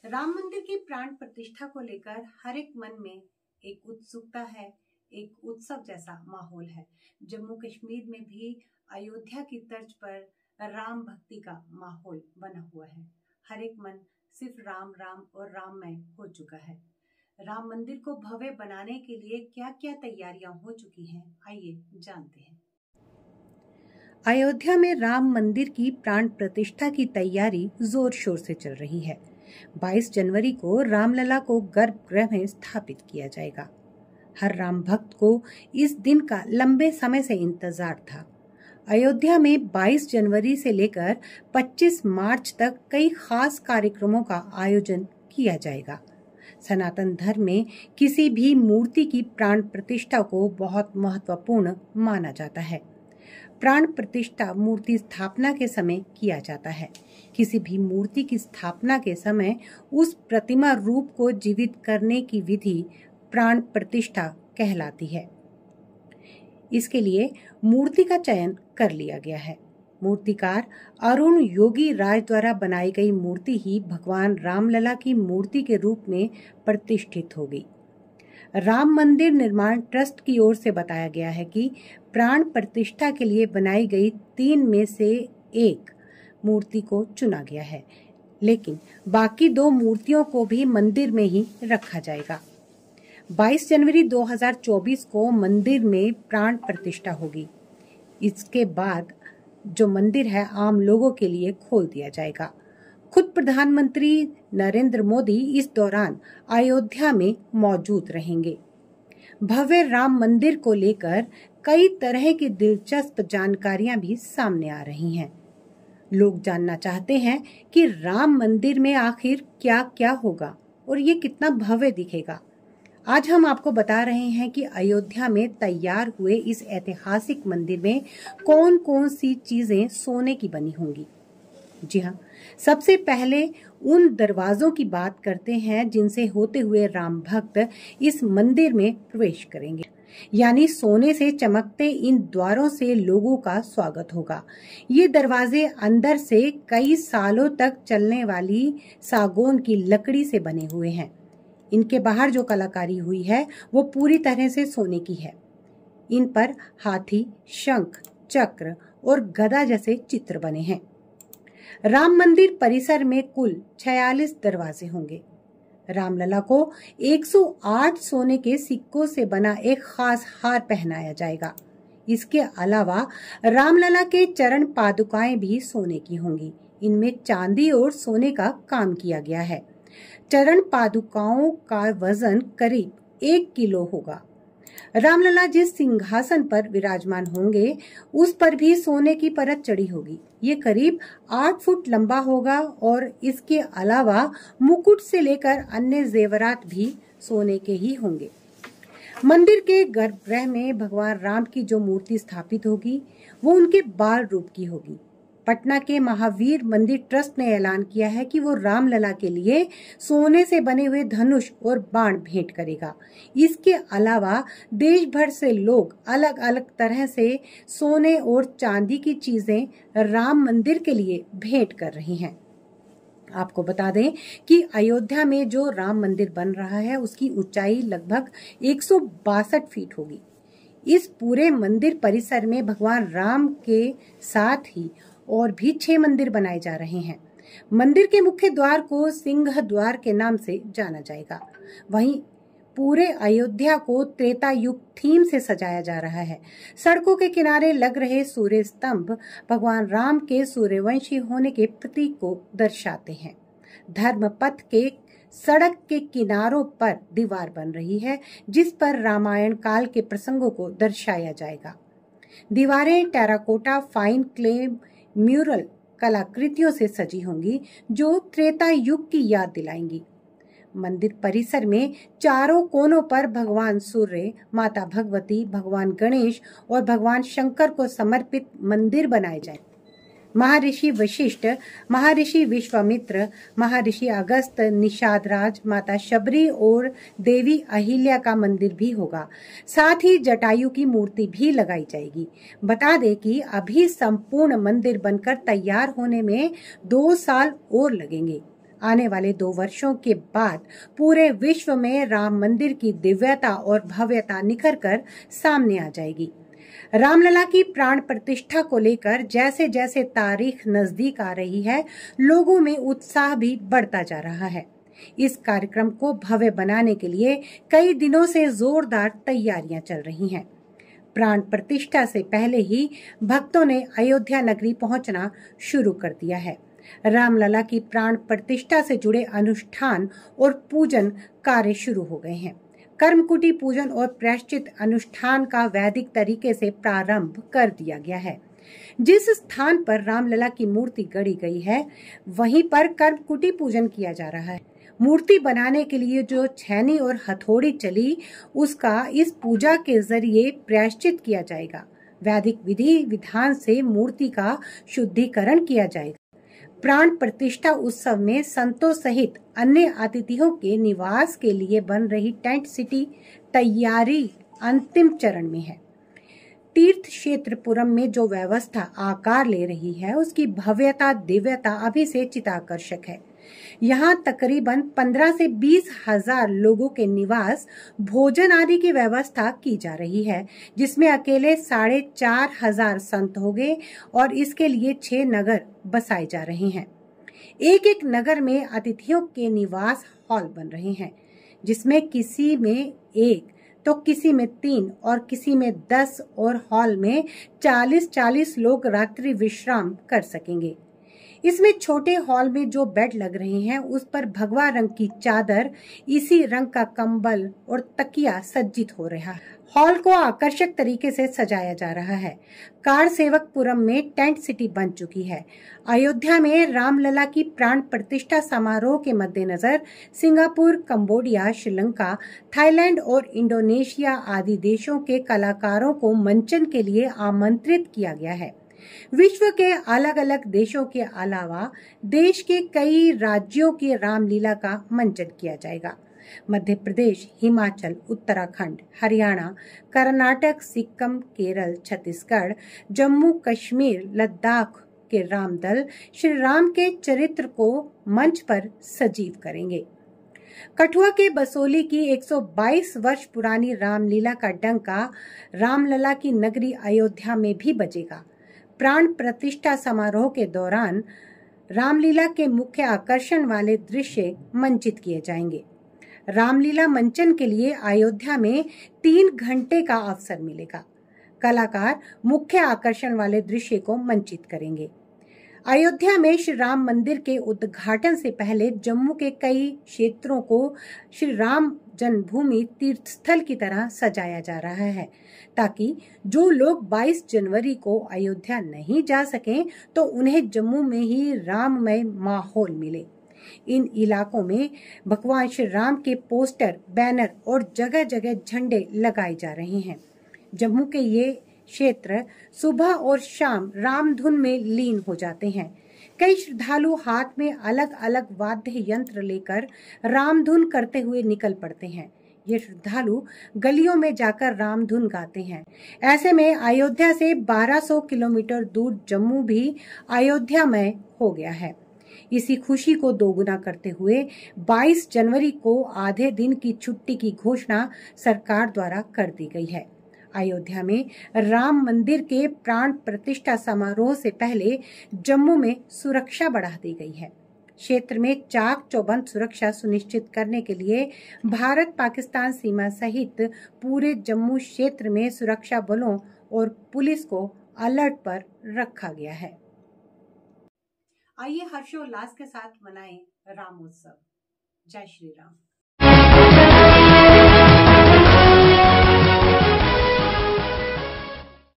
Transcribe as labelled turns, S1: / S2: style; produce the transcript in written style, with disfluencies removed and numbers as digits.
S1: राम मंदिर की प्राण प्रतिष्ठा को लेकर हर एक मन में एक उत्सुकता है, एक उत्सव जैसा माहौल है। जम्मू कश्मीर में भी अयोध्या की तर्ज पर राम भक्ति का माहौल बना हुआ है। हर एक मन सिर्फ राम राम और राममय हो चुका है। राम मंदिर को भव्य बनाने के लिए क्या क्या तैयारियां हो चुकी हैं, आइए जानते हैं। अयोध्या में राम मंदिर की प्राण प्रतिष्ठा की तैयारी जोर शोर से चल रही है। 22 जनवरी को रामलला को गर्भगृह में स्थापित किया जाएगा। हर राम भक्त को इस दिन का लंबे समय से इंतजार था। अयोध्या में 22 जनवरी से लेकर 25 मार्च तक कई खास कार्यक्रमों का आयोजन किया जाएगा। सनातन धर्म में किसी भी मूर्ति की प्राण प्रतिष्ठा को बहुत महत्वपूर्ण माना जाता है। प्राण प्रतिष्ठा मूर्ति स्थापना के समय किया जाता है। किसी भी मूर्ति की स्थापना के समय उस प्रतिमा रूप को जीवित करने की विधि प्राण प्रतिष्ठा कहलाती है। इसके लिए मूर्ति का चयन कर लिया गया है। मूर्तिकार अरुण योगी राज द्वारा बनाई गई मूर्ति ही भगवान रामलला की मूर्ति के रूप में प्रतिष्ठित होगी। राम मंदिर निर्माण ट्रस्ट की ओर से बताया गया है कि प्राण प्रतिष्ठा के लिए बनाई गई 3 में से 1 मूर्ति को चुना गया है, लेकिन बाकी 2 मूर्तियों को भी मंदिर में ही रखा जाएगा। 22 जनवरी 2024 को मंदिर में प्राण प्रतिष्ठा होगी। इसके बाद जो मंदिर है आम लोगों के लिए खोल दिया जाएगा। खुद प्रधानमंत्री नरेंद्र मोदी इस दौरान अयोध्या में मौजूद रहेंगे। भव्य राम मंदिर को लेकर कई तरह की दिलचस्प जानकारियां भी सामने आ रही हैं। लोग जानना चाहते हैं कि राम मंदिर में आखिर क्या क्या होगा और ये कितना भव्य दिखेगा। आज हम आपको बता रहे हैं कि अयोध्या में तैयार हुए इस ऐतिहासिक मंदिर में कौन कौन सी चीजें सोने की बनी होंगी। जी हाँ, सबसे पहले उन दरवाजों की बात करते हैं जिनसे होते हुए राम भक्त इस मंदिर में प्रवेश करेंगे। यानी सोने से चमकते इन द्वारों से लोगों का स्वागत होगा। ये दरवाजे अंदर से कई सालों तक चलने वाली सागौन की लकड़ी से बने हुए हैं। इनके बाहर जो कलाकारी हुई है वो पूरी तरह से सोने की है। इन पर हाथी, शंख, चक्र और गदा जैसे चित्र बने हैं। राम मंदिर परिसर में कुल 46 दरवाजे होंगे। रामलला को 108 सोने के सिक्कों से बना एक खास हार पहनाया जाएगा। इसके अलावा रामलला के चरण पादुकाएं भी सोने की होंगी। इनमें चांदी और सोने का काम किया गया है। चरण पादुकाओं का वजन करीब 1 किलो होगा। रामलला जिस सिंहासन पर विराजमान होंगे उस पर भी सोने की परत चढ़ी होगी। ये करीब 8 फुट लंबा होगा और इसके अलावा मुकुट से लेकर अन्य जेवरात भी सोने के ही होंगे। मंदिर के गर्भगृह में भगवान राम की जो मूर्ति स्थापित होगी वो उनके बाल रूप की होगी। पटना के महावीर मंदिर ट्रस्ट ने ऐलान किया है कि वो रामलला के लिए सोने से बने हुए धनुष और बाण भेंट करेगा। इसके अलावा देश भर से लोग अलग अलग तरह से सोने और चांदी की चीजें राम मंदिर के लिए भेंट कर रही हैं। आपको बता दें कि अयोध्या में जो राम मंदिर बन रहा है उसकी ऊंचाई लगभग 162 फीट होगी। इस पूरे मंदिर परिसर में भगवान राम के साथ ही और भी 6 मंदिर बनाए जा रहे हैं। मंदिर के मुख्य द्वार को सिंह द्वार के नाम से जाना जाएगा। वहीं पूरे अयोध्या को त्रेता युग थीम से सजाया जा रहा है। सड़कों के किनारे लग रहे सूर्य स्तंभ भगवान राम के सूर्यवंशी होने के प्रतीक को दर्शाते हैं। धर्म पथ के सड़क के किनारों पर दीवार बन रही है जिस पर रामायण काल के प्रसंगों को दर्शाया जाएगा। दीवारें टेराकोटा फाइन क्ले म्यूरल कलाकृतियों से सजी होंगी जो त्रेता युग की याद दिलाएंगी। मंदिर परिसर में चारों कोनों पर भगवान सूर्य, माता भगवती, भगवान गणेश और भगवान शंकर को समर्पित मंदिर बनाए जाए। महर्षि वशिष्ठ, महर्षि विश्वामित्र, महर्षि अगस्त, निषादराज, माता शबरी और देवी अहिल्या का मंदिर भी होगा। साथ ही जटायु की मूर्ति भी लगाई जाएगी। बता दें कि अभी संपूर्ण मंदिर बनकर तैयार होने में 2 साल और लगेंगे। आने वाले 2 वर्षों के बाद पूरे विश्व में राम मंदिर की दिव्यता और भव्यता निखर कर सामने आ जाएगी। रामलला की प्राण प्रतिष्ठा को लेकर जैसे जैसे तारीख नजदीक आ रही है, लोगों में उत्साह भी बढ़ता जा रहा है। इस कार्यक्रम को भव्य बनाने के लिए कई दिनों से जोरदार तैयारियां चल रही हैं। प्राण प्रतिष्ठा से पहले ही भक्तों ने अयोध्या नगरी पहुंचना शुरू कर दिया है। रामलला की प्राण प्रतिष्ठा से जुड़े अनुष्ठान और पूजन कार्य शुरू हो गए हैं। कर्मकुटी पूजन और प्रायश्चित अनुष्ठान का वैदिक तरीके से प्रारंभ कर दिया गया है। जिस स्थान पर रामलला की मूर्ति गढ़ी गई है, वहीं पर कर्मकुटी पूजन किया जा रहा है। मूर्ति बनाने के लिए जो छैनी और हथौड़ी चली, उसका इस पूजा के जरिए प्रायश्चित किया जाएगा। वैदिक विधि विधान से मूर्ति का शुद्धिकरण किया जाएगा। प्राण प्रतिष्ठा उत्सव में संतों सहित अन्य अतिथियों के निवास के लिए बन रही टेंट सिटी तैयारी अंतिम चरण में है। तीर्थ क्षेत्र पुरम में जो व्यवस्था आकार ले रही है, उसकी भव्यता दिव्यता अभी से चित्ताकर्षक है। यहाँ तकरीबन 15 से 20 हजार लोगों के निवास, भोजन आदि की व्यवस्था की जा रही है, जिसमें अकेले 4,500 संत होंगे और इसके लिए 6 नगर बसाए जा रहे हैं। एक एक नगर में अतिथियों के निवास हॉल बन रहे हैं, जिसमें किसी में 1 तो किसी में 3 और किसी में 10 और हॉल में 40-40 लोग रात्रि विश्राम कर सकेंगे। इसमें छोटे हॉल में जो बेड लग रहे हैं, उस पर भगवा रंग की चादर, इसी रंग का कंबल और तकिया सज्जित हो रहा है। हॉल को आकर्षक तरीके से सजाया जा रहा है। कार सेवकपुरम में टेंट सिटी बन चुकी है। अयोध्या में रामलला की प्राण प्रतिष्ठा समारोह के मद्देनजर सिंगापुर, कंबोडिया, श्रीलंका, थाईलैंड और इंडोनेशिया आदि देशों के कलाकारों को मंचन के लिए आमंत्रित किया गया है। विश्व के अलग अलग देशों के अलावा देश के कई राज्यों की रामलीला का मंचन किया जाएगा। मध्य प्रदेश, हिमाचल, उत्तराखंड, हरियाणा, कर्नाटक, सिक्किम, केरल, छत्तीसगढ़, जम्मू कश्मीर, लद्दाख के रामदल श्री राम के चरित्र को मंच पर सजीव करेंगे। कठुआ के बसोली की 122 वर्ष पुरानी रामलीला का डंका रामलला की नगरी अयोध्या में भी बजेगा। प्राण प्रतिष्ठा समारोह के दौरान रामलीला के मुख्य आकर्षण वाले दृश्य मंचित किए जाएंगे। रामलीला मंचन के लिए अयोध्या में 3 घंटे का अवसर मिलेगा। कलाकार मुख्य आकर्षण वाले दृश्य को मंचित करेंगे। अयोध्या में श्री राम मंदिर के उद्घाटन से पहले जम्मू के कई क्षेत्रों को श्री राम जन्मभूमि तीर्थ स्थल की तरह सजाया जा रहा है, ताकि जो लोग 22 जनवरी को अयोध्या नहीं जा सकें तो उन्हें जम्मू में ही राममय माहौल मिले। इन इलाकों में भगवान श्री राम के पोस्टर, बैनर और जगह जगह झंडे लगाए जा रहे हैं। जम्मू के ये क्षेत्र सुबह और शाम रामधुन में लीन हो जाते हैं। कई श्रद्धालु हाथ में अलग अलग वाद्य यंत्र लेकर रामधुन करते हुए निकल पड़ते हैं। ये श्रद्धालु गलियों में जाकर रामधुन गाते हैं। ऐसे में अयोध्या से 1200 किलोमीटर दूर जम्मू भी अयोध्यामय हो गया है। इसी खुशी को दोगुना करते हुए 22 जनवरी को आधे दिन की छुट्टी की घोषणा सरकार द्वारा कर दी गई है। अयोध्या में राम मंदिर के प्राण प्रतिष्ठा समारोह से पहले जम्मू में सुरक्षा बढ़ा दी गई है। क्षेत्र में चाक चौबंद सुरक्षा सुनिश्चित करने के लिए भारत पाकिस्तान सीमा सहित पूरे जम्मू क्षेत्र में सुरक्षा बलों और पुलिस को अलर्ट पर रखा गया है। आइए हर्षोल्लास के साथ मनाएं राम उत्सव। जय श्री राम।